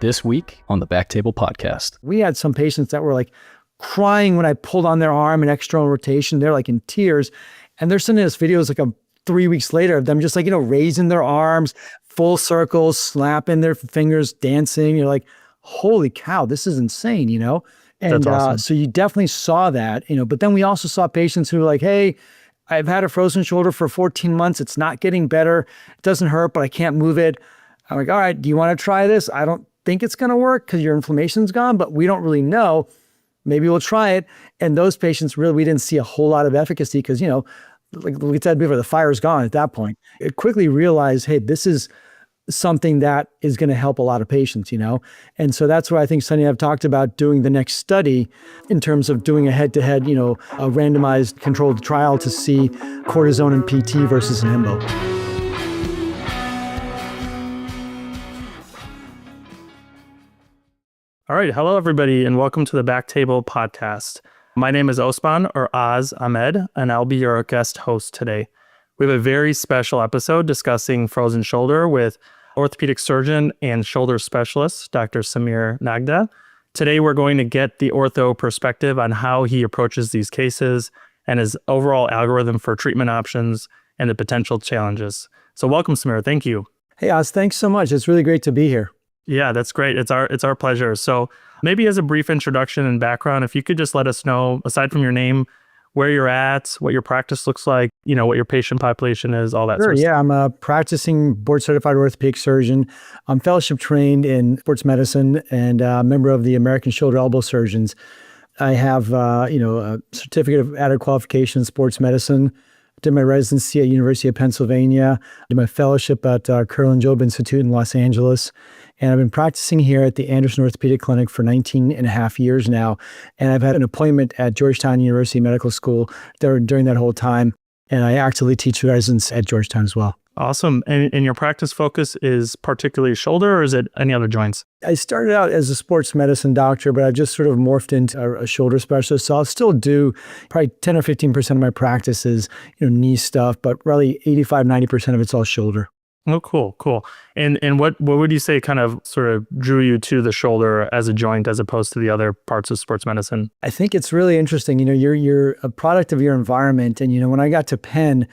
this week on the BackTable Podcast. We had some patients that were like crying when I pulled on their arm in external rotation. They're like in tears, and they're sending us videos like 3 weeks later of them just like, raising their arms, full circles, slapping their fingers, dancing. You're like, holy cow, this is insane, And That's awesome. So you definitely saw that, but then we also saw patients who were like, hey, I've had a frozen shoulder for 14 months. It's not getting better. It doesn't hurt, but I can't move it. I'm like, all right, do you want to try this? I don't think it's going to work because your inflammation's gone, but we don't really know. Maybe we'll try it. And those patients really, we didn't see a whole lot of efficacy because, like we said before, the fire's gone at that point. It quickly realized, hey, this is something that is going to help a lot of patients, And so that's why I think Sunny and I have talked about doing the next study in terms of doing a head-to-head, a randomized controlled trial to see cortisone and PT versus an embo. All right. Hello, everybody, and welcome to the BackTable Podcast. My name is Osman or Oz Ahmed, and I'll be your guest host today. We have a very special episode discussing frozen shoulder with orthopedic surgeon and shoulder specialist, Dr. Samir Nagda. Today, we're going to get the ortho perspective on how he approaches these cases and his overall algorithm for treatment options and the potential challenges. So welcome, Samir. Thank you. Hey, Oz, thanks so much. It's really great to be here. Yeah, that's great. It's our pleasure. So maybe as a brief introduction and background, if you could just let us know, aside from your name, where you're at, what your practice looks like, what your patient population is, all that Sure, sort of stuff. Yeah, I'm a practicing board-certified orthopedic surgeon. I'm fellowship trained in sports medicine and a member of the American Shoulder Elbow Surgeons. I have, a certificate of added qualification in sports medicine. Did my residency at University of Pennsylvania. Did my fellowship at Curl & Job Institute in Los Angeles. And I've been practicing here at the Anderson Orthopedic Clinic for 19 and a half years now. And I've had an appointment at Georgetown University Medical School during that whole time. And I actively teach residents at Georgetown as well. Awesome. And your practice focus is particularly shoulder, or is it any other joints? I started out as a sports medicine doctor, but I've just sort of morphed into a shoulder specialist. So I'll still do probably 10 or 15% of my practice is, knee stuff, but really 85, 90% of it's all shoulder. Oh, cool. And what would you say kind of sort of drew you to the shoulder as a joint as opposed to the other parts of sports medicine? I think it's really interesting. You're a product of your environment. And, when I got to Penn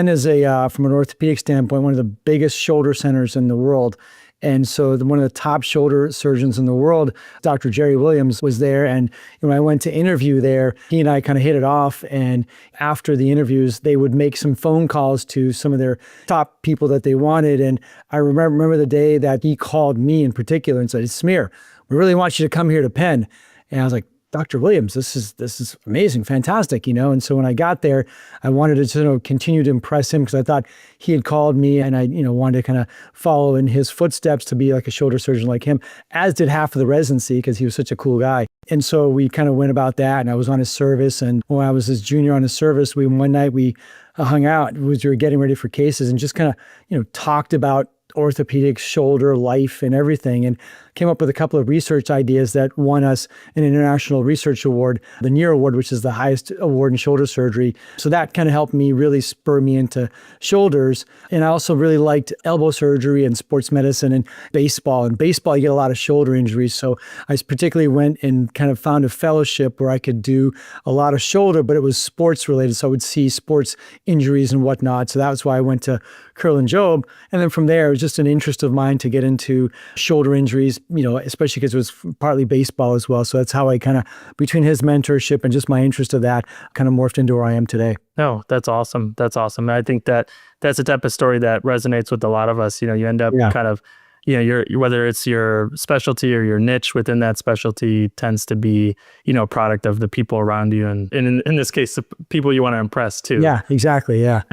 is from an orthopedic standpoint, one of the biggest shoulder centers in the world. And so one of the top shoulder surgeons in the world, Dr. Jerry Williams, was there. And when I went to interview there, he and I kind of hit it off. And after the interviews, they would make some phone calls to some of their top people that they wanted. And I remember the day that he called me in particular and said, "Smear, we really want you to come here to Penn." And I was like, "Dr. Williams, this is amazing, fantastic, And so when I got there, I wanted to continue to impress him because I thought he had called me and I, wanted to kind of follow in his footsteps to be like a shoulder surgeon like him, as did half of the residency because he was such a cool guy. And so we kind of went about that, and I was on his service. And when I was his junior on his service, one night we hung out. We were getting ready for cases and just kind of, talked about orthopedic shoulder life and everything, and came up with a couple of research ideas that won us an international research award, the NEAR Award, which is the highest award in shoulder surgery. So that kind of helped me really spur me into shoulders. And I also really liked elbow surgery and sports medicine and baseball. In baseball, you get a lot of shoulder injuries. So I particularly went and kind of found a fellowship where I could do a lot of shoulder, but it was sports related. So I would see sports injuries and whatnot. So that was why I went to Curl & Job. And then from there, it was just an interest of mine to get into shoulder injuries, especially because it was partly baseball as well. So that's how I kind of, between his mentorship and just my interest of that, kind of morphed into where I am today. No, that's awesome. I think that's the type of story that resonates with a lot of us. You end up kind of, whether it's your specialty or your niche within that specialty tends to be, a product of the people around you. And in this case, the people you want to impress too. Yeah, exactly. Yeah.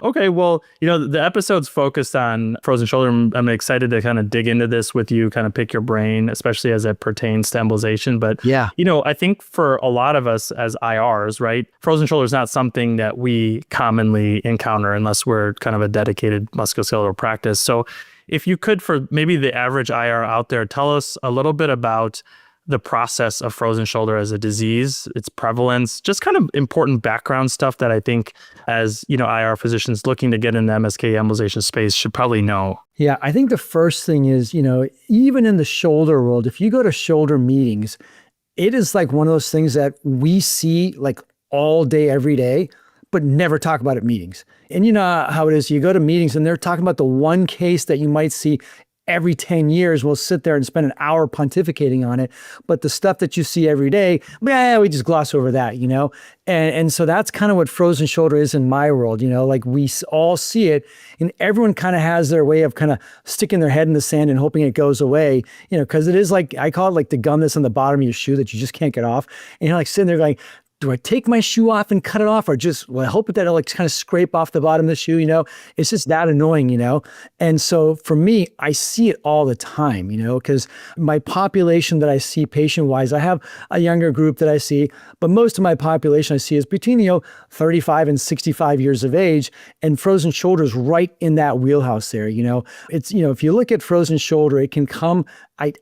Okay. Well, the episode's focused on frozen shoulder. I'm excited to kind of dig into this with you, kind of pick your brain, especially as it pertains to embolization. But, I think for a lot of us as IRs, right, frozen shoulder is not something that we commonly encounter unless we're kind of a dedicated musculoskeletal practice. So if you could, for maybe the average IR out there, tell us a little bit about the process of frozen shoulder as a disease, its prevalence, just kind of important background stuff that I think as, IR physicians looking to get in the MSK embolization space should probably know? Yeah, I think the first thing is, even in the shoulder world, if you go to shoulder meetings, it is like one of those things that we see like all day, every day, but never talk about at meetings. And you know how it is, you go to meetings and they're talking about the one case that you might see every 10 years. We'll sit there and spend an hour pontificating on it. But the stuff that you see every day, we just gloss over that, And so that's kind of what frozen shoulder is in my world, like we all see it and everyone kind of has their way of kind of sticking their head in the sand and hoping it goes away, because it is like, I call it like the gum that's on the bottom of your shoe that you just can't get off. And you're like sitting there going, do I take my shoe off and cut it off, or just, I hope that it'll like kind of scrape off the bottom of the shoe, It's just that annoying, And so for me, I see it all the time, because my population that I see patient-wise, I have a younger group that I see, but most of my population I see is between, 35 and 65 years of age, and frozen shoulder is right in that wheelhouse there, It's, if you look at frozen shoulder, it can come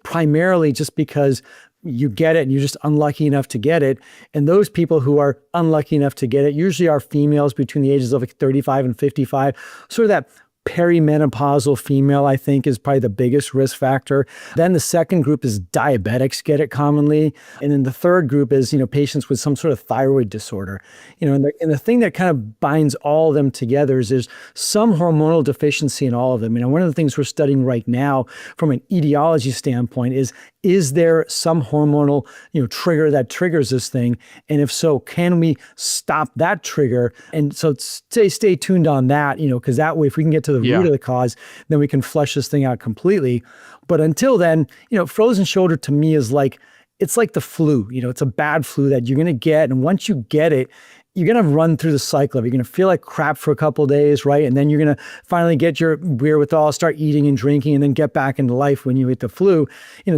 primarily just because you get it and you're just unlucky enough to get it. And those people who are unlucky enough to get it usually are females between the ages of like 35 and 55, sort of that perimenopausal female, I think, is probably the biggest risk factor. Then the second group is diabetics get it commonly. And then the third group is, patients with some sort of thyroid disorder. And the thing that kind of binds all of them together is there's some hormonal deficiency in all of them. One of the things we're studying right now from an etiology standpoint is there some hormonal, trigger that triggers this thing? And if so, can we stop that trigger? And so stay tuned on that, because that way, if we can get to the root of the cause, then we can flush this thing out completely. But until then, frozen shoulder to me is like, it's like the flu, it's a bad flu that you're going to get. And once you get it, you're going to run through the cycle of, you're going to feel like crap for a couple of days, right? And then you're going to finally get your wherewithal, start eating and drinking, and then get back into life when you get the flu.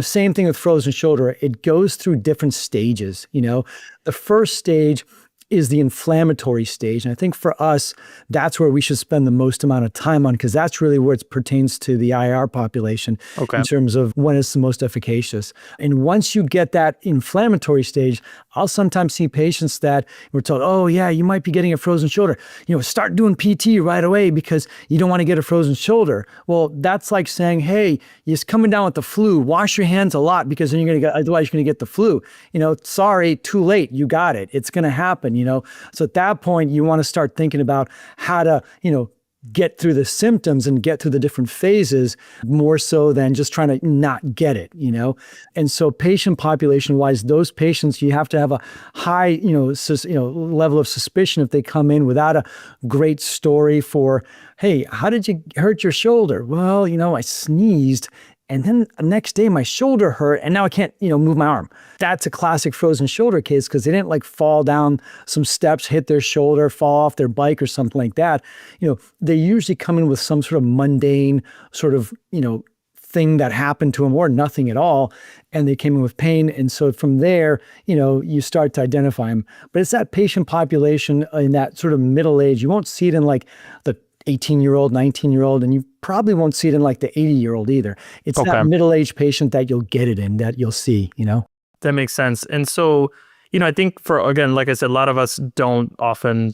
Same thing with frozen shoulder. It goes through different stages. The first stage is the inflammatory stage. And I think for us, that's where we should spend the most amount of time on, because that's really where it pertains to the IR population in terms of when it's the most efficacious. And once you get that inflammatory stage, I'll sometimes see patients that we're told, oh yeah, you might be getting a frozen shoulder. Start doing PT right away because you don't want to get a frozen shoulder. Well, that's like saying, hey, you're coming down with the flu. Wash your hands a lot because then otherwise you're going to get the flu. Sorry, too late. You got it. It's going to happen. So at that point, you want to start thinking about how to, get through the symptoms and get through the different phases more so than just trying to not get it, And so patient population wise, those patients, you have to have a high, level of suspicion if they come in without a great story for, hey, how did you hurt your shoulder? Well, I sneezed. And then the next day my shoulder hurt and now I can't, move my arm. That's a classic frozen shoulder case because they didn't like fall down some steps, hit their shoulder, fall off their bike or something like that. They usually come in with some sort of mundane sort of, thing that happened to them or nothing at all. And they came in with pain. And so from there, you start to identify them. But it's that patient population in that sort of middle age. You won't see it in like the 18-year-old, 19-year-old, and you probably won't see it in like the 80-year-old either. It's that middle-aged patient that you'll get it in, that you'll see, That makes sense. And so, I think again, like I said, a lot of us don't often,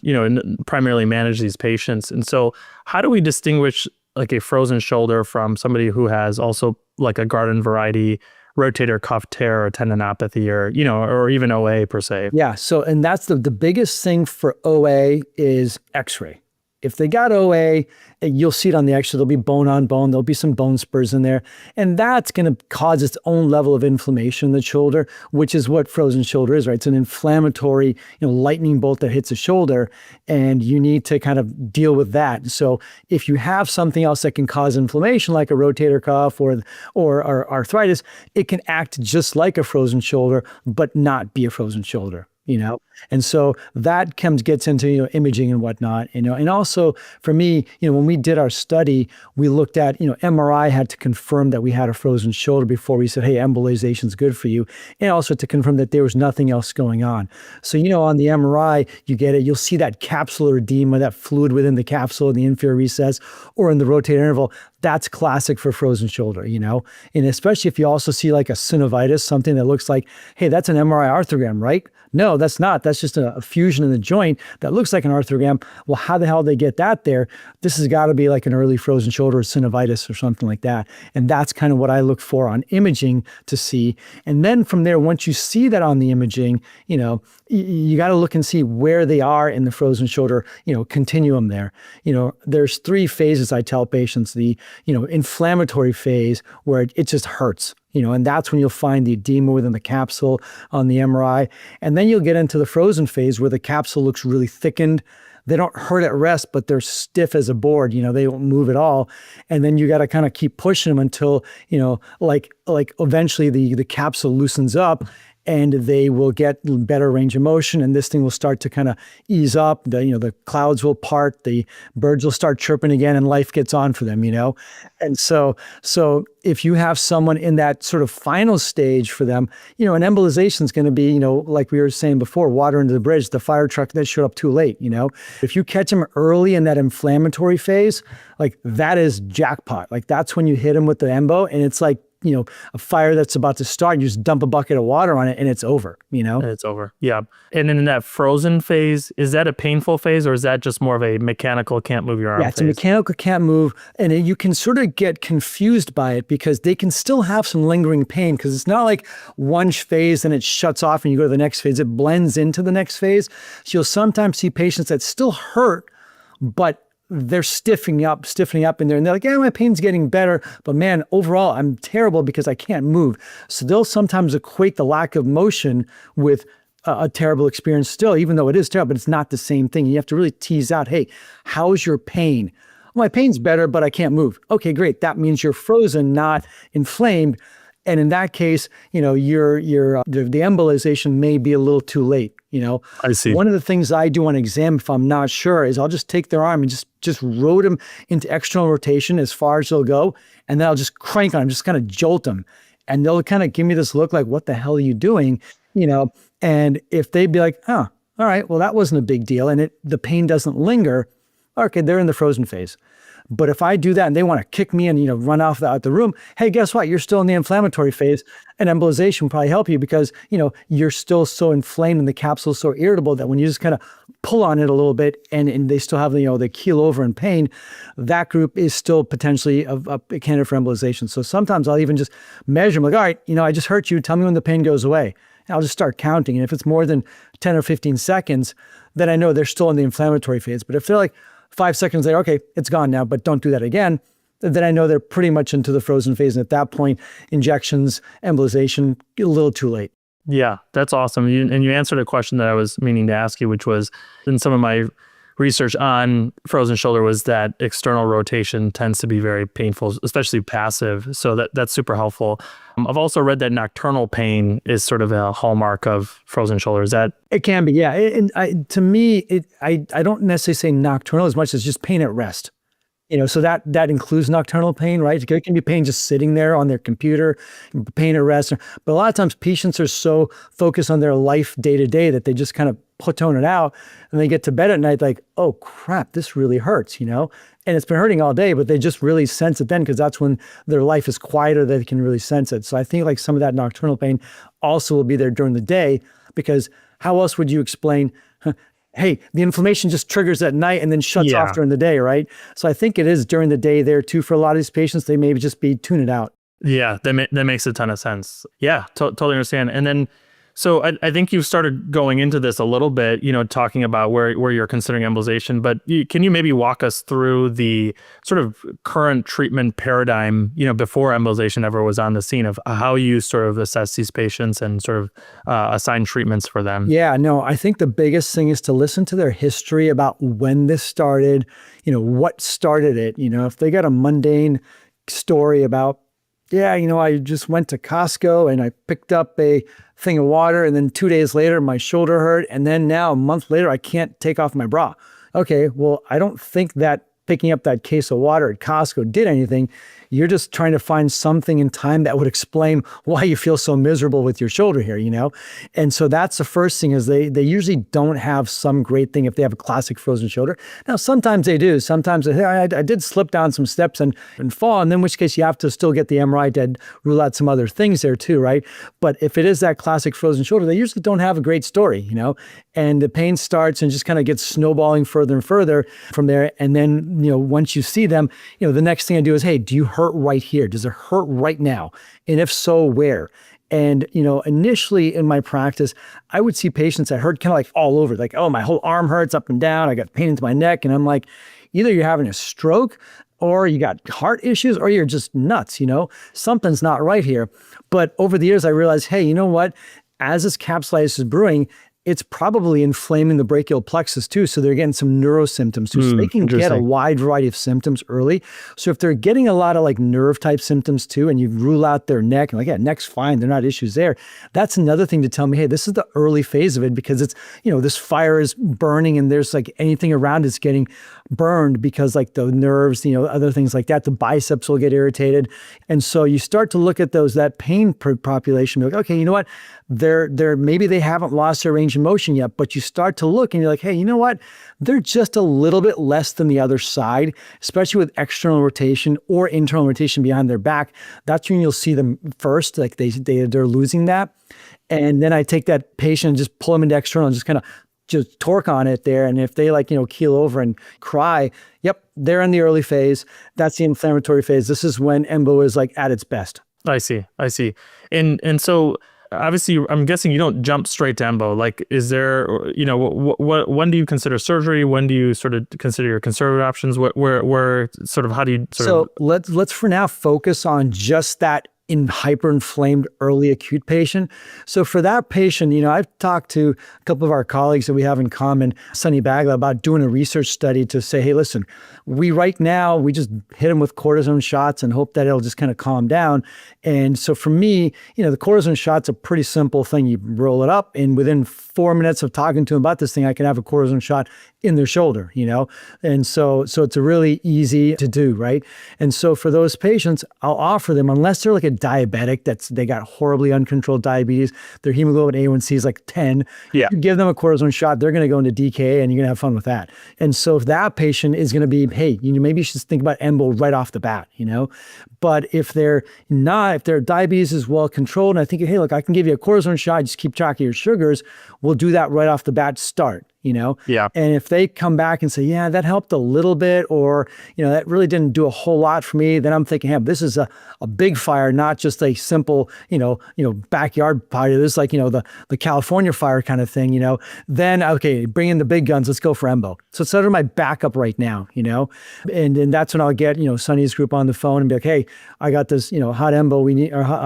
primarily manage these patients. And so how do we distinguish like a frozen shoulder from somebody who has also like a garden variety rotator cuff tear or tendinopathy or even OA per se? Yeah. So, and that's the biggest thing for OA is X-ray. If they got OA, you'll see it on the X-ray. There'll be bone on bone. There'll be some bone spurs in there. And that's going to cause its own level of inflammation in the shoulder, which is what frozen shoulder is, right? It's an inflammatory, lightning bolt that hits the shoulder, and you need to kind of deal with that. So if you have something else that can cause inflammation, like a rotator cuff or arthritis, it can act just like a frozen shoulder, but not be a frozen shoulder. And so that gets into, imaging and whatnot, and also for me, when we did our study, we looked at, MRI had to confirm that we had a frozen shoulder before we said, hey, embolization is good for you. And also to confirm that there was nothing else going on. So, on the MRI, you'll see that capsular edema, that fluid within the capsule in the inferior recess or in the rotator interval. That's classic for frozen shoulder, and especially if you also see like a synovitis, something that looks like, hey, that's an MRI arthrogram, right? No, that's not. That's just a fusion in the joint that looks like an arthrogram. Well, how the hell did they get that there? This has got to be like an early frozen shoulder or synovitis or something like that. And that's kind of what I look for on imaging to see. And then from there, once you see that on the imaging, you got to look and see where they are in the frozen shoulder, continuum there. There's 3 phases I tell patients. The, inflammatory phase where it just hurts. And that's when you'll find the edema within the capsule on the MRI. And then you'll get into the frozen phase where the capsule looks really thickened. They don't hurt at rest, but they're stiff as a board. They don't move at all. And then you got to kind of keep pushing them until, like eventually the capsule loosens up and they will get better range of motion, and this thing will start to kind of ease up. The clouds will part, the birds will start chirping again, and life gets on for them, And so if you have someone in that sort of final stage for them, an embolization is going to be, like we were saying before, water under the bridge, the fire truck that showed up too late, If you catch them early in that inflammatory phase, like that is jackpot. Like that's when you hit them with the embo, and it's like, a fire that's about to start, you just dump a bucket of water on it and it's over, It's over. Yeah. And then in that frozen phase, is that a painful phase or is that just more of a mechanical can't move your arm phase? It's a mechanical can't move. And you can sort of get confused by it because they can still have some lingering pain because it's not like one phase and it shuts off and you go to the next phase. It blends into the next phase. So you'll sometimes see patients that still hurt, but they're stiffening up in there. And they're like, yeah, my pain's getting better, but man, overall, I'm terrible because I can't move. So they'll sometimes equate the lack of motion with a terrible experience still, even though it is terrible, but it's not the same thing. You have to really tease out, hey, how's your pain? Well, my pain's better, but I can't move. Okay, great. That means you're frozen, not inflamed. And in that case, the embolization may be a little too late. I see. One of the things I do on exam, if I'm not sure, is I'll just take their arm and just rotate them into external rotation as far as they'll go. And then I'll just crank on them, just kind of jolt them. And they'll kind of give me this look like, what the hell are you doing? And if they'd be like, oh, all right, well, that wasn't a big deal. And the pain doesn't linger. Okay, they're in the frozen phase. But if I do that and they want to kick me and, run off out the room, hey, guess what? You're still in the inflammatory phase, and embolization will probably help you because, you're still so inflamed and the capsule so irritable that when you just kind of pull on it a little bit and they still have, they keel over in pain, that group is still potentially a candidate for embolization. So sometimes I'll even just measure them like, all right, I just hurt you. Tell me when the pain goes away. And I'll just start counting. And if it's more than 10 or 15 seconds, then I know they're still in the inflammatory phase. But if they're like 5 seconds later, okay, it's gone now, but don't do that again, then I know they're pretty much into the frozen phase. And at that point, injections, embolization, a little too late. Yeah, that's awesome. You answered a question that I was meaning to ask you, which was in some of my research on frozen shoulder was that external rotation tends to be very painful, especially passive. So that's super helpful. I've also read that nocturnal pain is sort of a hallmark of frozen shoulder. Is that? It can be, yeah. To me, I don't necessarily say nocturnal as much as just pain at rest. So that includes nocturnal pain, right? It can be pain just sitting there on their computer, pain at rest. But a lot of times patients are so focused on their life day to day that they just kind of platone it out and they get to bed at night like, oh crap, this really hurts, and it's been hurting all day, but they just really sense it then because that's when their life is quieter, they can really sense it. So I think like some of that nocturnal pain also will be there during the day because how else would you explain, hey, the inflammation just triggers at night and then shuts off during the day, right? So I think it is during the day there too. For a lot of these patients, they may just be tuning it out. Yeah, that makes a ton of sense. Yeah, totally understand. And then, so I think you've started going into this a little bit, talking about where you're considering embolization, but can you maybe walk us through the sort of current treatment paradigm, before embolization ever was on the scene of how you sort of assess these patients and sort of assign treatments for them? Yeah, no, I think the biggest thing is to listen to their history about when this started, what started it, if they got a mundane story about, yeah, I just went to Costco and I picked up a thing of water, and then 2 days later, my shoulder hurt. And then now a month later, I can't take off my bra. Okay, well, I don't think that picking up that case of water at Costco did anything. You're just trying to find something in time that would explain why you feel so miserable with your shoulder here, And so that's the first thing is they usually don't have some great thing if they have a classic frozen shoulder. Now, sometimes they do. Sometimes they say, I did slip down some steps and fall, and in which case you have to still get the MRI to rule out some other things there too, right? But if it is that classic frozen shoulder, they usually don't have a great story, and the pain starts and just kind of gets snowballing further and further from there. And then, once you see them, the next thing I do is, hey, do you hurt right here? Does it hurt right now? And if so, where? And, initially in my practice, I would see patients that hurt kind of like all over, like, oh, my whole arm hurts up and down. I got pain into my neck. And I'm like, either you're having a stroke or you got heart issues or you're just nuts, something's not right here. But over the years, I realized, hey, you know what? As this capsulitis is brewing, it's probably inflaming the brachial plexus too. So they're getting some neurosymptoms too. So they can get a wide variety of symptoms early. So if they're getting a lot of like nerve type symptoms too, and you rule out their neck, and like, yeah, neck's fine, they're not issues there. That's another thing to tell me, hey, this is the early phase of it because it's, this fire is burning and there's like anything around it's getting burned because like the nerves, other things like that, the biceps will get irritated. And so you start to look at that pain population, be like, okay, you know what? Maybe they haven't lost their range of motion yet, but you start to look and you're like, hey, you know what? They're just a little bit less than the other side, especially with external rotation or internal rotation behind their back. That's when you'll see them first, like they're losing that. And then I take that patient and just pull them into external and just kind of just torque on it there. And if they keel over and cry, yep, they're in the early phase. That's the inflammatory phase. This is when embo is like at its best. I see. And so obviously, I'm guessing you don't jump straight to embo. Like, is there, when do you consider surgery? When do you sort of consider your conservative options? Where sort of, how do you let's for now focus on just that in hyperinflamed early acute patient. So for that patient, I've talked to a couple of our colleagues that we have in common, Sunny Bagla, about doing a research study to say, hey, listen, we just hit them with cortisone shots and hope that it'll just kind of calm down. And so for me, the cortisone shot's a pretty simple thing. You roll it up and within 4 minutes of talking to them about this thing, I can have a cortisone shot in their shoulder, And so it's a really easy to do, right? And so for those patients, I'll offer them, unless they're like a diabetic, they got horribly uncontrolled diabetes, their hemoglobin A1C is like 10. Yeah. You give them a cortisone shot, they're going to go into DKA and you're going to have fun with that. And so if that patient is going to be, hey, maybe you should think about embo right off the bat, But if their diabetes is well controlled, and I think, hey, look, I can give you a cortisone shot, just keep track of your sugars, we'll do that right off the bat to start. Yeah. And if they come back and say, yeah, that helped a little bit, or, that really didn't do a whole lot for me, then I'm thinking, hey, this is a big fire, not just a simple, backyard fire. This is like, the California fire kind of thing, then, okay, bring in the big guns. Let's go for embo. So it's sort of my backup right now, and that's when I'll get, Sunny's group on the phone and be like, hey, I got this, hot embo,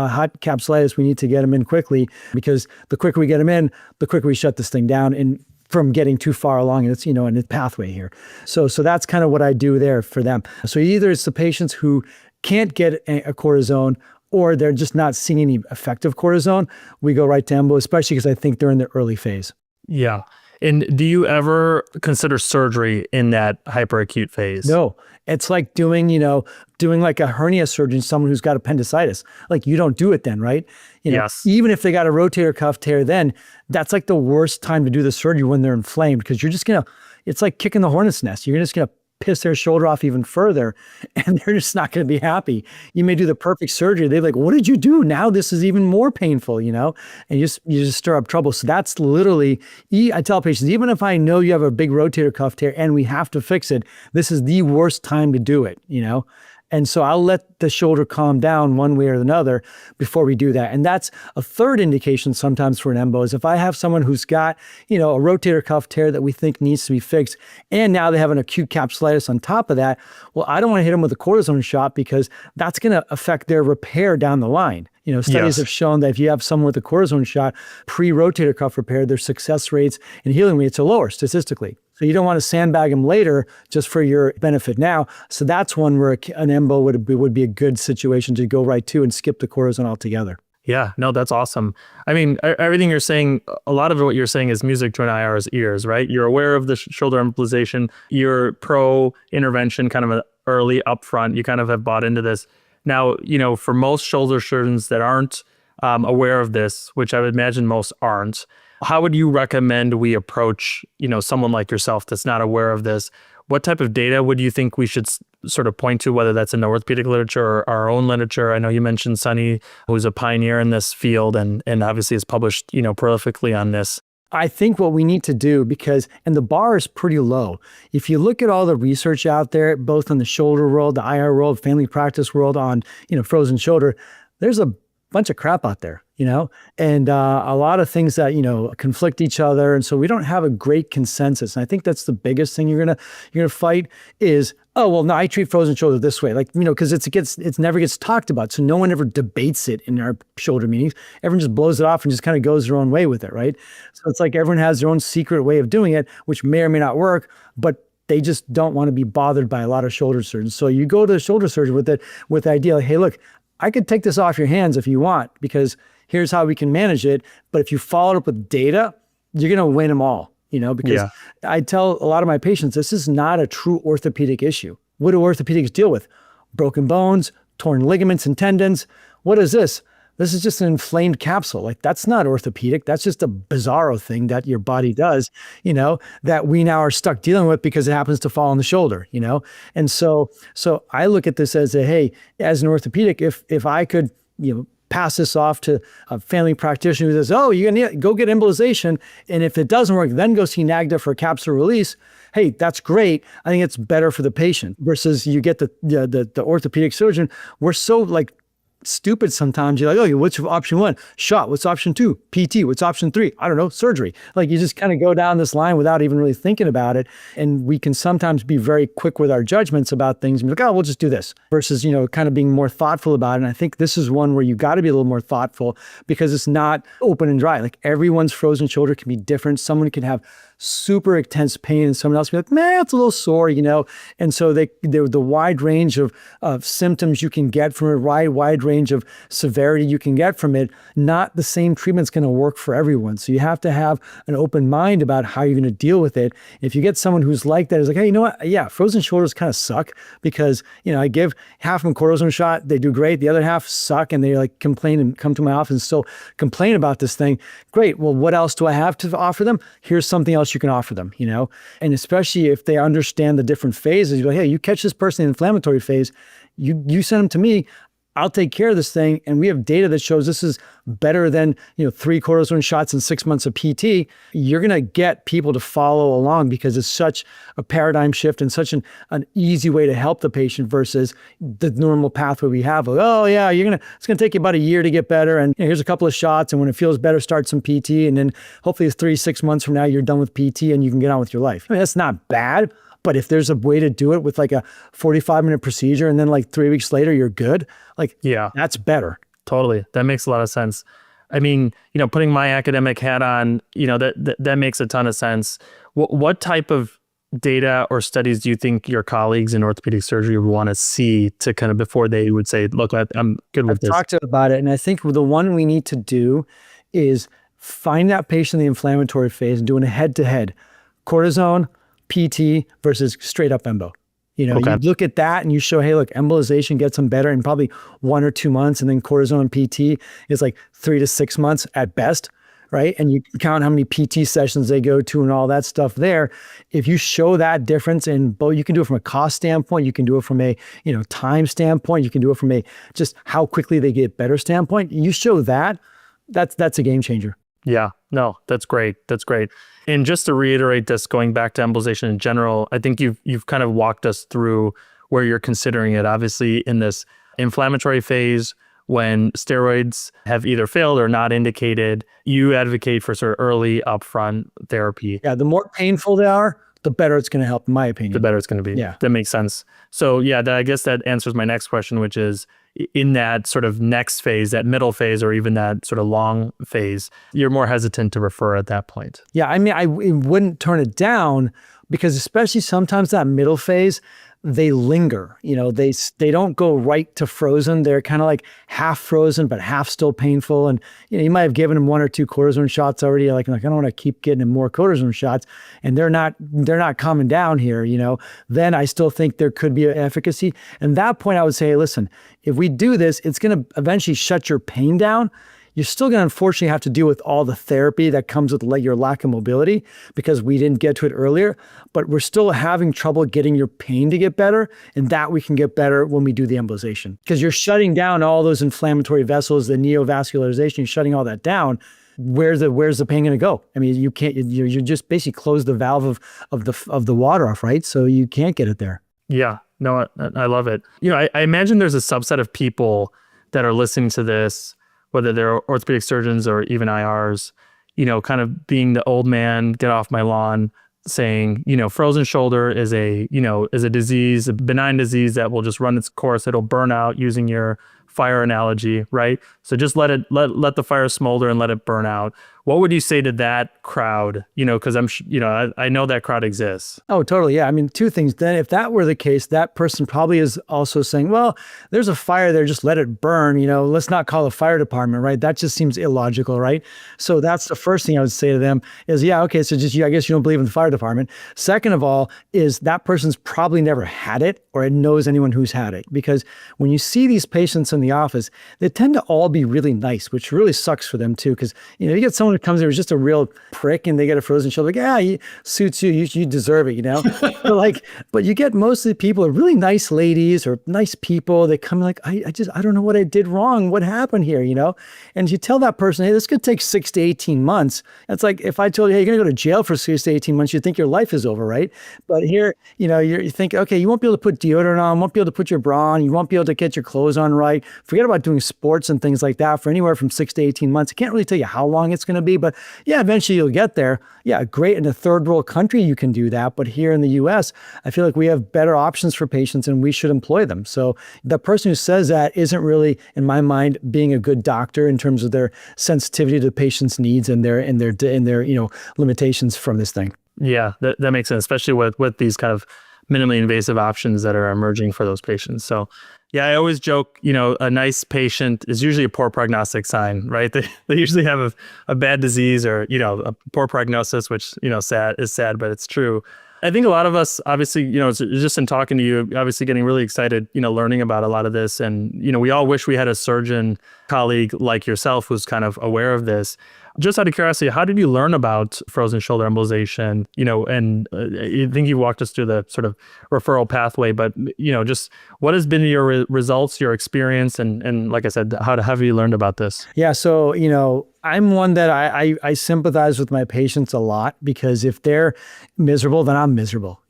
hot capsulitis. We need to get them in quickly because the quicker we get them in, the quicker we shut this thing down. And from getting too far along in its, in its pathway here. So that's kind of what I do there for them. So either it's the patients who can't get a cortisone or they're just not seeing any effective cortisone, we go right to embo, especially because I think they're in the early phase. Yeah. And do you ever consider surgery in that hyperacute phase? No. It's like doing like a hernia surgery, someone who's got appendicitis. Like you don't do it then, right? Yes. Even if they got a rotator cuff tear, then that's like the worst time to do the surgery when they're inflamed because you're just it's like kicking the hornet's nest. You're just going to piss their shoulder off even further and they're just not going to be happy. You may do the perfect surgery. They're like, what did you do? Now this is even more painful, and you just stir up trouble. So that's literally, I tell patients, even if I know you have a big rotator cuff tear and we have to fix it, this is the worst time to do it, And so I'll let the shoulder calm down one way or another before we do that. And that's a third indication sometimes for an embo is if I have someone who's got, a rotator cuff tear that we think needs to be fixed, and now they have an acute capsulitis on top of that, well, I don't want to hit them with a cortisone shot because that's going to affect their repair down the line. Studies have shown that if you have someone with a cortisone shot, pre-rotator cuff repair, their success rates and healing rates are lower statistically. So you don't want to sandbag them later just for your benefit now. So that's one where an embo would be a good situation to go right to and skip the cortisone altogether. Yeah, no, that's awesome. I mean, everything you're saying, a lot of what you're saying is music to an IR's ears, right? You're aware of the shoulder embolization. You're pro intervention, kind of an early upfront. You kind of have bought into this. Now, for most shoulder surgeons that aren't aware of this, which I would imagine most aren't, how would you recommend we approach, someone like yourself that's not aware of this? What type of data would you think we should sort of point to, whether that's in the orthopedic literature or our own literature? I know you mentioned Sonny, who's a pioneer in this field and obviously has published, prolifically on this. I think what we need to do, and the bar is pretty low. If you look at all the research out there, both in the shoulder world, the IR world, family practice world on, frozen shoulder, there's a bunch of crap out there, and a lot of things that, conflict each other. And so we don't have a great consensus. And I think that's the biggest thing you're gonna fight is, oh, well, no, I treat frozen shoulder this way. Like, because it never gets talked about. So no one ever debates it in our shoulder meetings. Everyone just blows it off and just kind of goes their own way with it, right? So it's like everyone has their own secret way of doing it, which may or may not work, but they just don't want to be bothered by a lot of shoulder surgeons. So you go to the shoulder surgeon with the idea, like, hey, look, I could take this off your hands if you want, because here's how we can manage it. But if you follow it up with data, you're going to win them all, because I tell a lot of my patients, this is not a true orthopedic issue. What do orthopedics deal with? Broken bones, torn ligaments and tendons. What is this? This is just an inflamed capsule. Like, that's not orthopedic. That's just a bizarro thing that your body does, that we now are stuck dealing with because it happens to fall on the shoulder, And so I look at this as hey, as an orthopedic, if I could, pass this off to a family practitioner who says, oh, you're going to go get embolization. And if it doesn't work, then go see Nagda for capsular release. Hey, that's great. I think it's better for the patient versus you get the orthopedic surgeon. We're so stupid sometimes. You're like, oh, what's option 1? Shot. What's option 2? PT. What's option 3? I don't know, surgery. Like, you just kind of go down this line without even really thinking about it. And we can sometimes be very quick with our judgments about things and be like, oh, we'll just do this versus, kind of being more thoughtful about it. And I think this is one where you got to be a little more thoughtful because it's not open and dry. Like, everyone's frozen shoulder can be different. Someone can have super intense pain and someone else will be like, man, it's a little sore, And so the wide range of symptoms you can get from it, wide range of severity you can get from it, not the same treatment's going to work for everyone. So you have to have an open mind about how you're going to deal with it. If you get someone who's like that, is like, hey, you know what? Yeah, frozen shoulders kind of suck because, I give half of them cortisone shot, they do great. The other half suck and they complain and come to my office and still complain about this thing. Great. Well, what else do I have to offer them? Here's something else you can offer them, And especially if they understand the different phases, you're like, hey, you catch this person in the inflammatory phase, you send them to me, I'll take care of this thing. And we have data that shows this is better than, 3 cortisone shots and 6 months of PT. You're going to get people to follow along because it's such a paradigm shift and such an easy way to help the patient versus the normal pathway we have. Like, oh yeah, it's going to take you about a year to get better. And here's a couple of shots. And when it feels better, start some PT. And then hopefully it's 3-6 months from now, you're done with PT and you can get on with your life. I mean, that's not bad. But if there's a way to do it with like a 45-minute procedure and then 3 weeks later, you're good, that's better. Totally. That makes a lot of sense. I mean, putting my academic hat on, that makes a ton of sense. What type of data or studies do you think your colleagues in orthopedic surgery would want to see to kind of before they would say, look, I'm good with this? I've talked about it. And I think the one we need to do is find that patient in the inflammatory phase and doing a head-to-head cortisone, PT versus straight up embo. You look at that and you show, hey, look, embolization gets them better in probably 1 or 2 months. And then cortisone and PT is 3 to 6 months at best, right? And you count how many PT sessions they go to and all that stuff there. If you show that difference in both, you can do it from a cost standpoint. You can do it from a, time standpoint. You can do it from a just how quickly they get better standpoint. You show that, that's a game changer. Yeah, no, that's great. That's great. And just to reiterate this, going back to embolization in general, I think you've kind of walked us through where you're considering it. Obviously, in this inflammatory phase, when steroids have either failed or not indicated, you advocate for sort of early upfront therapy. Yeah, the more painful they are, the better it's going to help, in my opinion. The better it's going to be. Yeah. That makes sense. So yeah, I guess that answers my next question, which is in that sort of next phase, that middle phase, or even that sort of long phase, you're more hesitant to refer at that point. Yeah, I mean, I wouldn't turn it down, because especially sometimes that middle phase, they linger. They don't go right to frozen. They're kind of like half frozen, but half still painful. And you might have given them 1 or 2 cortisone shots already. Like I don't want to keep getting them more cortisone shots, and they're not calming down here. Then I still think there could be an efficacy. And that point, I would say, hey, listen, if we do this, it's going to eventually shut your pain down. You're still going to unfortunately have to deal with all the therapy that comes with your lack of mobility, because we didn't get to it earlier, but we're still having trouble getting your pain to get better. And that we can get better when we do the embolization, because you're shutting down all those inflammatory vessels, the neovascularization, you're shutting all that down. Where's the pain going to go? I mean, you can't, you just basically close the valve of the water off, right? So you can't get it there. Yeah, no, I love it. I imagine there's a subset of people that are listening to this, whether they're orthopedic surgeons or even IRs, kind of being the old man, get off my lawn, saying, frozen shoulder is a disease, a benign disease that will just run its course. It'll burn out, using your fire analogy, right? So just let the fire smolder and let it burn out. What would you say to that crowd? Because I know that crowd exists. Oh, totally. Yeah. I mean, 2 things. Then if that were the case, that person probably is also saying, well, there's a fire there, just let it burn. Let's not call the fire department, right? That just seems illogical, right? So that's the first thing I would say to them is, yeah, okay, so I guess you don't believe in the fire department. Second of all, is that person's probably never had it, or it knows anyone who's had it. Because when you see these patients in the office, they tend to all be really nice, which really sucks for them too. Because, you get someone who comes there who's just a real prick and they get a frozen shoulder, like, yeah, it suits you, you deserve it, but you get most of the people are really nice ladies or nice people. They come like, I don't know what I did wrong. What happened here, And you tell that person, hey, this could take 6 to 18 months. It's like if I told you, hey, you're going to go to jail for 6 to 18 months, you think your life is over, right? But here, you think, okay, you won't be able to put deodorant on, won't be able to put your bra on, you won't be able to get your clothes on right. Forget about doing sports and things like that for anywhere from 6 to 18 months. I can't really tell you how long it's going to be, but yeah, eventually you'll get there. Yeah, great. In a third world country, you can do that. But here in the US, I feel like we have better options for patients and we should employ them. So the person who says that isn't really, in my mind, being a good doctor in terms of their sensitivity to the patient's needs and their limitations from this thing. Yeah, that makes sense, especially with these kind of minimally invasive options that are emerging for those patients. So yeah, I always joke, a nice patient is usually a poor prognostic sign, right? They usually have a bad disease or, a poor prognosis, which, is sad, but it's true. I think a lot of us, obviously, just in talking to you, obviously getting really excited, learning about a lot of this. And, we all wish we had a surgeon colleague like yourself who's kind of aware of this. Just out of curiosity, how did you learn about frozen shoulder embolization? And I think you walked us through the sort of referral pathway, but, just what has been your results, your experience? And like I said, how have you learned about this? Yeah. So, I'm one that I sympathize with my patients a lot, because if they're miserable, then I'm miserable,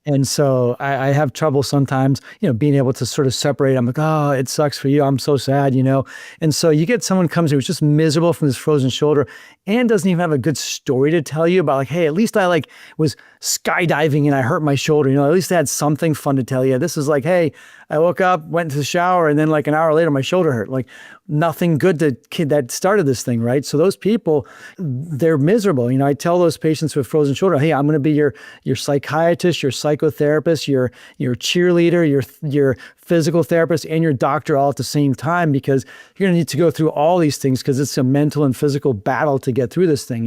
And so I have trouble sometimes, being able to sort of separate. I'm like, oh, it sucks for you. I'm so sad, And so you get someone comes who's just miserable from this frozen shoulder and doesn't even have a good story to tell you about, like, hey, at least I was skydiving and I hurt my shoulder. At least I had something fun to tell you. This is like, hey, I woke up, went into the shower, and then like an hour later, my shoulder hurt. Like nothing good to kid that started this thing, right? So those people, they're miserable. I tell those patients with frozen shoulder, hey, I'm going to be your psychiatrist, your psychotherapist, your cheerleader, your physical therapist, and your doctor all at the same time, because you're going to need to go through all these things, because it's a mental and physical battle to get through this thing,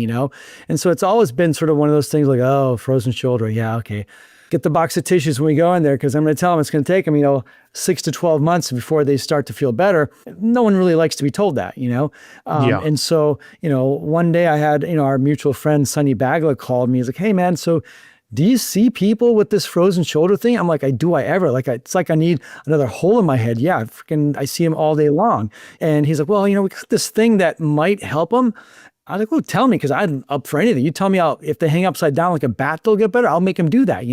And so it's always been sort of one of those things like, oh, frozen shoulder. Yeah, okay. Get the box of tissues when we go in there, because I'm going to tell them it's going to take them, 6 to 12 months before they start to feel better. No one really likes to be told that, And so, one day I had, our mutual friend, Sonny Bagla, called me. He's like, hey, man, so do you see people with this frozen shoulder thing? I'm like, do I ever? It's like I need another hole in my head. Yeah, I see them all day long. And he's like, well, we got this thing that might help them. I was like, well, tell me, because I'm up for anything. You tell me if they hang upside down like a bat, they'll get better. I'll make them do that,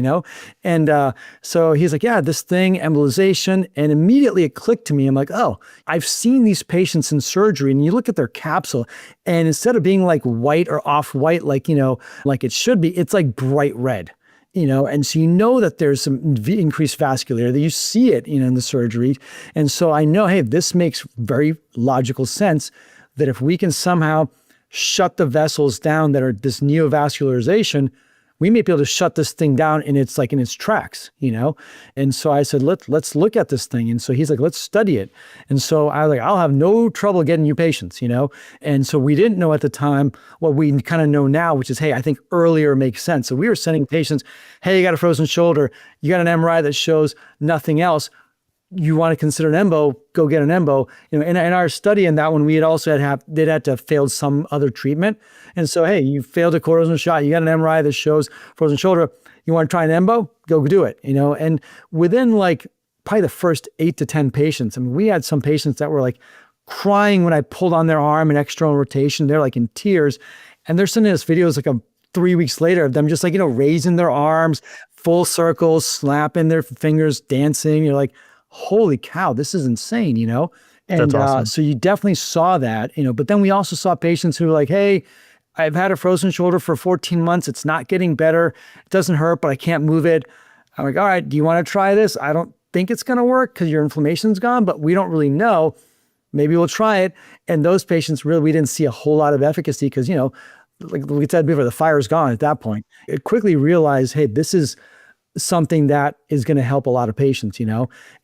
And so he's like, yeah, this thing, embolization. And immediately it clicked to me. I'm like, oh, I've seen these patients in surgery, and you look at their capsule, and instead of being like white or off-white, like it should be, it's like bright red. And so that there's some increased vascularity. You see it, in the surgery. And so I know, hey, this makes very logical sense that if we can somehow shut the vessels down that are this neovascularization, we may be able to shut this thing down in its tracks, And so I said, let's look at this thing. And so he's like, let's study it. And so I was like, I'll have no trouble getting you patients, And so we didn't know at the time what we kind of know now, which is, hey, I think earlier makes sense. So we were sending patients, hey, you got a frozen shoulder, you got an MRI that shows nothing else. You want to consider an embo, go get an embo. In our study in that one, we had also they'd had to have failed some other treatment. And so, hey, you failed a cortisone shot, you got an MRI that shows frozen shoulder, you want to try an embo, go do it, And within probably the first 8 to 10 patients, I mean, we had some patients that were crying when I pulled on their arm in external rotation. They're in tears. And they're sending us videos 3 weeks later of them just raising their arms, full circles, slapping their fingers, dancing. You're like, holy cow, this is insane, And that's awesome. So you definitely saw that, but then we also saw patients who were like, hey, I've had a frozen shoulder for 14 months. It's not getting better. It doesn't hurt, but I can't move it. I'm like, all right, do you want to try this? I don't think it's going to work because your inflammation's gone, but we don't really know. Maybe we'll try it. And those patients really, we didn't see a whole lot of efficacy because, like we said before, the fire's gone at that point. It quickly realized, hey, this is something that is going to help a lot of patients,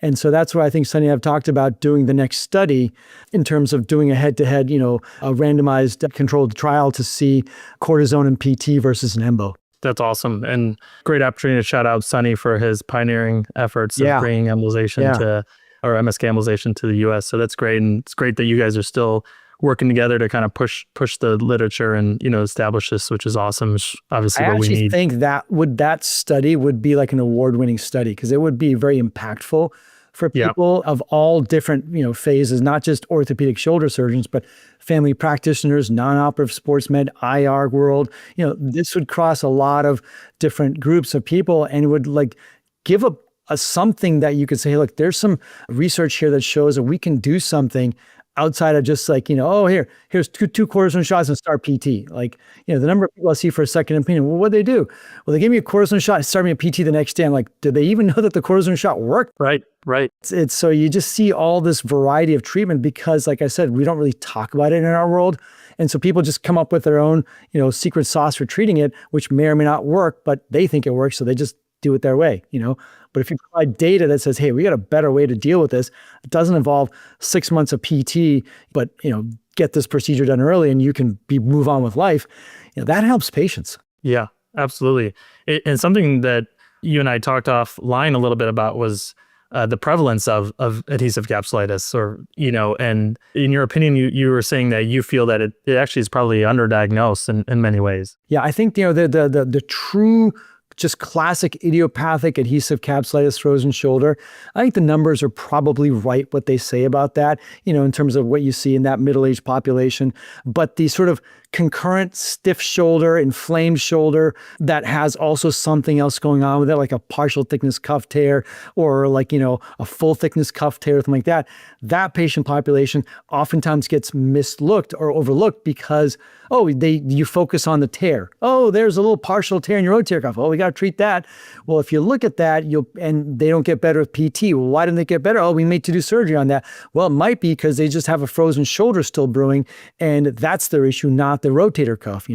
And so that's why I think Sonny and I have talked about doing the next study in terms of doing a head-to-head, a randomized controlled trial to see cortisone and PT versus an embo. That's awesome. And great opportunity to shout out Sonny for his pioneering efforts of bringing embolization or MSK embolization to the US. So that's great. And it's great that you guys are still working together to kind of push the literature and, establish this, which is awesome. Which obviously what we need. I actually think that study would be an award-winning study because it would be very impactful for people of all different, phases, not just orthopedic shoulder surgeons, but family practitioners, non-operative sports med, IR world. This would cross a lot of different groups of people and it would give a something that you could say, hey, look, there's some research here that shows that we can do something outside of just here's two cortisone shots and start PT. The number of people I see for a second opinion, well, what'd they do? Well, they gave me a cortisone shot and started me a PT the next day. I'm like, did they even know that the cortisone shot worked? Right. It's so you just see all this variety of treatment because, like I said, we don't really talk about it in our world. And so people just come up with their own, secret sauce for treating it, which may or may not work, but they think it works. So they just do it their way, But if you provide data that says, hey, we got a better way to deal with this, it doesn't involve 6 months of PT, but, get this procedure done early and you can move on with life, that helps patients. Yeah, absolutely. And something that you and I talked offline a little bit about was the prevalence of adhesive capsulitis and in your opinion, you were saying that you feel that it actually is probably underdiagnosed in many ways. Yeah, I think, the true just classic idiopathic adhesive capsulitis frozen shoulder. I think the numbers are probably right what they say about that, in terms of what you see in that middle-aged population. But the sort of concurrent stiff shoulder, inflamed shoulder that has also something else going on with it, like a partial thickness cuff tear or a full thickness cuff tear, something like that, that patient population oftentimes gets mislooked or overlooked because, you focus on the tear. Oh, there's a little partial tear in your rotator cuff. Oh, we got to treat that. Well, if you look at that, and they don't get better with PT. Well, why didn't they get better? Oh, we made to do surgery on that. Well, it might be because they just have a frozen shoulder still brewing, and that's their issue, not the rotator cuff,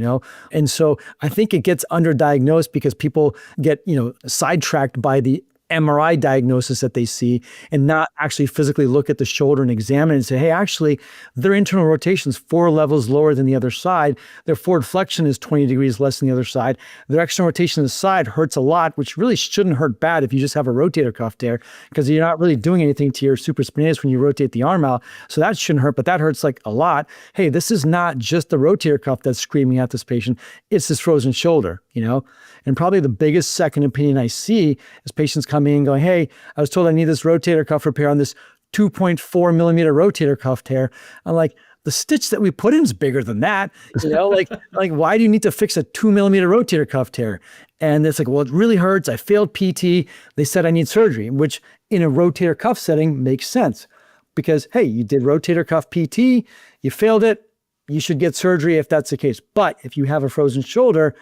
And so I think it gets underdiagnosed because people get, sidetracked by the MRI diagnosis that they see and not actually physically look at the shoulder and examine it and say, hey, actually, their internal rotation is 4 levels lower than the other side. Their forward flexion is 20 degrees less than the other side. Their external rotation to the side hurts a lot, which really shouldn't hurt bad if you just have a rotator cuff tear because you're not really doing anything to your supraspinatus when you rotate the arm out. So that shouldn't hurt, but that hurts a lot. Hey, this is not just the rotator cuff that's screaming at this patient. It's this frozen shoulder, And probably the biggest second opinion I see is patients coming in going, hey, I was told I need this rotator cuff repair on this 2.4 millimeter rotator cuff tear. I'm like, the stitch that we put in is bigger than that. Why do you need to fix a 2 millimeter rotator cuff tear? And it's well, it really hurts. I failed PT. They said I need surgery, which in a rotator cuff setting makes sense because, hey, you did rotator cuff PT, you failed it, you should get surgery if that's the case. But if you have a frozen shoulder,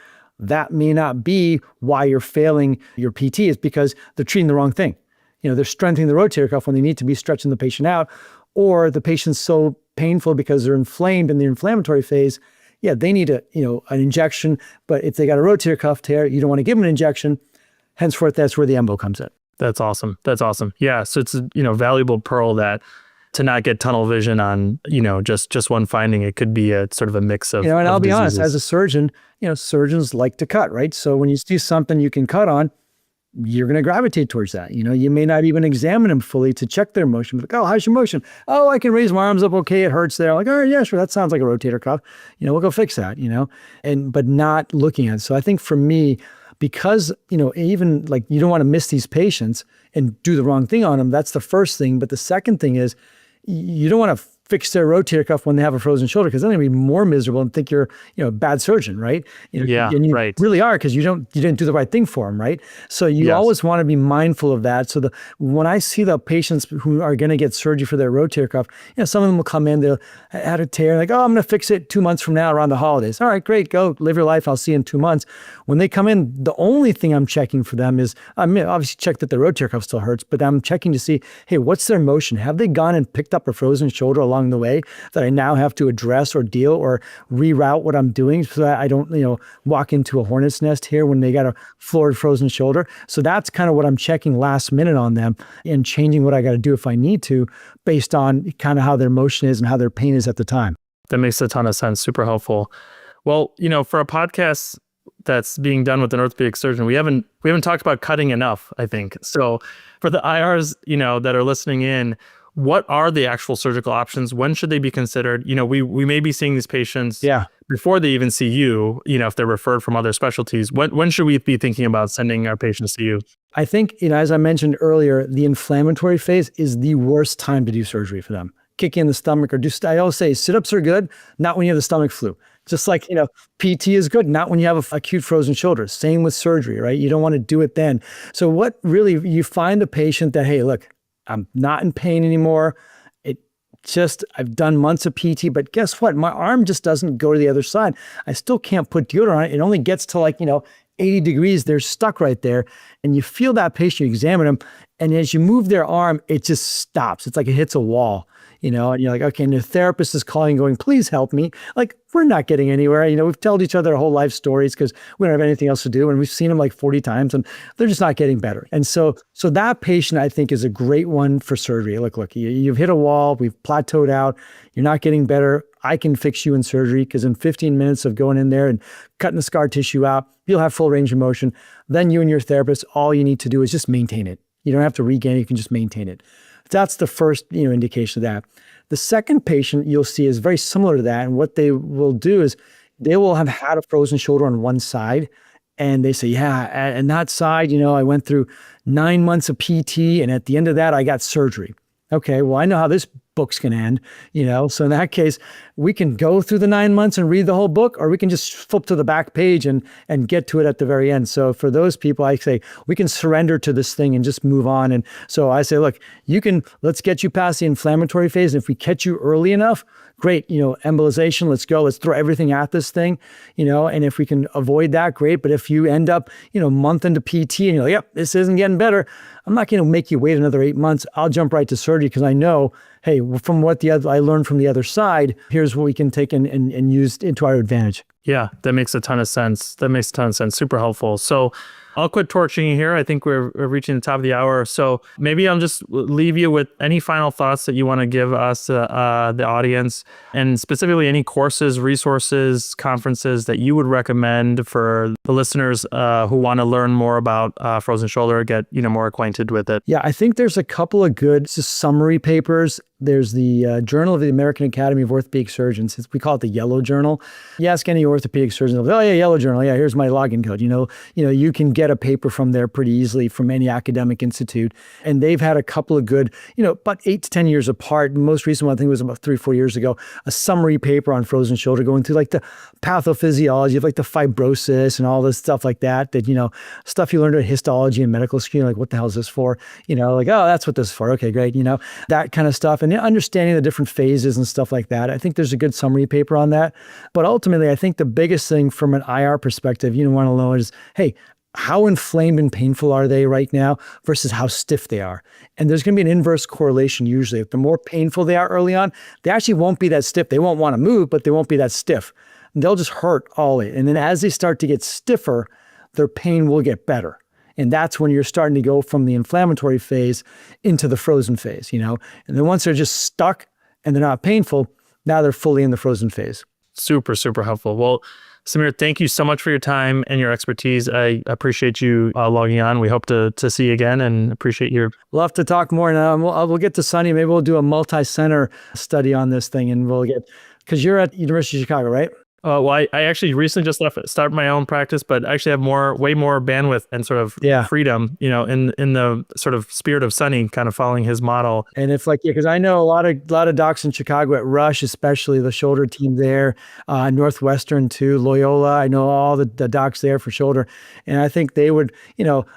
that may not be why you're failing your PT. Is because they're treating the wrong thing. They're strengthening the rotator cuff when they need to be stretching the patient out, or the patient's so painful because they're inflamed in the inflammatory phase, yeah, they need an injection, but if they got a rotator cuff tear, you don't want to give them an injection. Henceforth, that's where the embo comes in. That's awesome. That's awesome. Yeah. So it's a, valuable pearl that to not get tunnel vision on, just one finding. It could be a sort of a mix of, and I'll be diseases. honest, as a surgeon, surgeons like to cut, right? So when you see something you can cut on, you're going to gravitate towards that. You may not even examine them fully to check their motion. Like, oh, how's your motion? Oh, I can raise my arms up. Okay. It hurts there. Like, oh yeah, sure. That sounds like a rotator cuff. We'll go fix that, but not looking at it. So I think for me, because, even like you don't want to miss these patients and do the wrong thing on them. That's the first thing. But the second thing is you don't want to fix their rotator cuff when they have a frozen shoulder, because then they're going to be more miserable and think you're, a bad surgeon, right? And you right. really are, because you didn't do the right thing for them, right? So you always want to be mindful of that. So when I see the patients who are going to get surgery for their rotator cuff, some of them will come in, they'll had a tear, like, oh, I'm going to fix it 2 months from now around the holidays. All right, great, go live your life. I'll see you in 2 months. When they come in, the only thing I'm checking for them is, obviously check that the rotator cuff still hurts, but I'm checking to see, hey, what's their motion? Have they gone and picked up a frozen shoulder along the way that I now have to address or deal or reroute what I'm doing so that I don't, walk into a hornet's nest here when they got a floored frozen shoulder. So that's kind of what I'm checking last minute on them and changing what I got to do if I need to based on kind of how their motion is and how their pain is at the time. That makes a ton of sense. Super helpful. Well, for a podcast that's being done with an orthopedic surgeon, we haven't talked about cutting enough, I think. So for the IRs, that are listening in, what are the actual surgical options? When should they be considered? We may be seeing these patients before they even see you, if they're referred from other specialties. When should we be thinking about sending our patients to you? I think, as I mentioned earlier, the inflammatory phase is the worst time to do surgery for them. Kick in the stomach I always say sit-ups are good, not when you have the stomach flu. Just like, PT is good, not when you have an acute frozen shoulder. Same with surgery, right? You don't want to do it then. So what really, you find a patient that, hey, look, I'm not in pain anymore. I've done months of PT, but guess what? My arm just doesn't go to the other side. I still can't put deodorant on it. It only gets to 80 degrees. They're stuck right there. And you feel that patient, you examine them. And as you move their arm, it just stops. It's like it hits a wall, and you're like, okay, and the therapist is calling, going, please help me. Like, we're not getting anywhere. We've told each other our whole life stories because we don't have anything else to do. And we've seen them like 40 times and they're just not getting better. And so that patient, I think, is a great one for surgery. Look, you've hit a wall. We've plateaued out. You're not getting better. I can fix you in surgery because in 15 minutes of going in there and cutting the scar tissue out, you'll have full range of motion. Then you and your therapist, all you need to do is just maintain it. You don't have to regain it. You can just maintain it. That's the first, indication of that. The second patient you'll see is very similar to that. And what they will do is they will have had a frozen shoulder on one side. And they say, yeah, and that side, I went through 9 months of PT. And at the end of that, I got surgery. Okay, well, I know how this book's going to end, So in that case, we can go through the 9 months and read the whole book, or we can just flip to the back page and get to it at the very end. So for those people, I say, we can surrender to this thing and just move on. And so I say, look, let's get you past the inflammatory phase. And if we catch you early enough, great, embolization, let's go. Let's throw everything at this thing, and if we can avoid that, great. But if you end up, a month into PT and you're like, yep, this isn't getting better, I'm not going to make you wait another 8 months. I'll jump right to surgery because I know, hey, from what I learned from the other side, here's what we can take and use into our advantage. Yeah, that makes a ton of sense. Super helpful. So I'll quit torching you here. I think we're reaching the top of the hour. So maybe I'll just leave you with any final thoughts that you want to give us, the audience, and specifically any courses, resources, conferences that you would recommend for the listeners who want to learn more about frozen shoulder, get more acquainted with it. Yeah, I think there's a couple of good summary papers. There's the Journal of the American Academy of Orthopedic Surgeons. We call it the Yellow Journal. You ask any orthopedic surgeon, they'll say, oh yeah, Yellow Journal. Yeah, here's my login code. You can get a paper from there pretty easily from any academic institute. And they've had a couple of good, about 8 to 10 years apart. The most recent one, I think, was about 3 or 4 years ago, a summary paper on frozen shoulder going through like the pathophysiology of like the fibrosis and all this stuff like that, stuff you learned at histology and medical school, like what the hell is this for? Like, oh, that's what this is for. Okay, great. That kind of stuff. And understanding the different phases and stuff like that. I think there's a good summary paper on that. But ultimately, I think the biggest thing from an IR perspective, want to know is, hey, how inflamed and painful are they right now versus how stiff they are? And there's going to be an inverse correlation usually. If the more painful they are early on, they actually won't be that stiff. They won't want to move, but they won't be that stiff. they'll just hurt always. And then as they start to get stiffer, their pain will get better. And that's when you're starting to go from the inflammatory phase into the frozen phase, And then once they're just stuck and they're not painful, now they're fully in the frozen phase. Super, super helpful. Well, Samir, thank you so much for your time and your expertise. I appreciate you logging on. We hope to see you again and appreciate your... We'll have to talk more. And we'll get to Sunny. Maybe we'll do a multi-center study on this thing, and we'll get... Because you're at University of Chicago, right? Well, I actually recently just started my own practice, but I actually have way more bandwidth and sort of freedom, in the sort of spirit of Sunny, kind of following his model. And if because I know a lot of docs in Chicago at Rush, especially the shoulder team there, Northwestern too, Loyola. I know all the docs there for shoulder, and I think they would,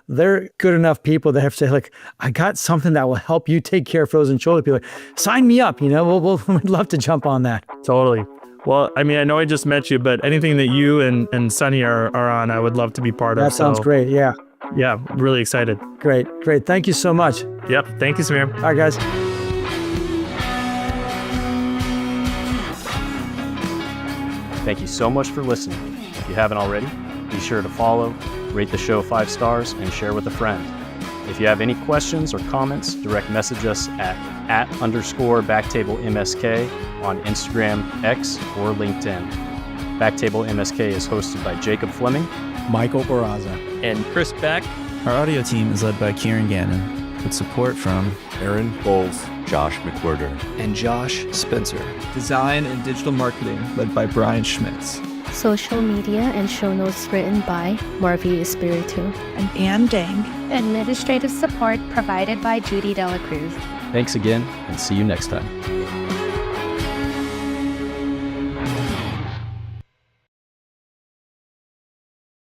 they're good enough people that have to say I got something that will help you take care of frozen shoulder. People sign me up. We'd love to jump on that. Totally. Well, I mean, I know I just met you, but anything that you and Sunny are on, I would love to be part of. That sounds great. Yeah. Yeah. Really excited. Great. Thank you so much. Yep. Thank you, Samir. All right, guys. Thank you so much for listening. If you haven't already, be sure to follow, rate the show 5 stars, and share with a friend. If you have any questions or comments, direct message us at @_BackTable MSK on Instagram, X, or LinkedIn. BackTable MSK is hosted by Jacob Fleming, Michael Barraza, and Chris Beck. Our audio team is led by Kieran Gannon, with support from Aaron Bowles, Josh McWhirter, and Josh Spencer. Design and digital marketing led by Brian Schmitz. Social media and show notes written by Marvi Espiritu and Ann Dang. Administrative support provided by Judy Dela Cruz. Thanks again, and see you next time.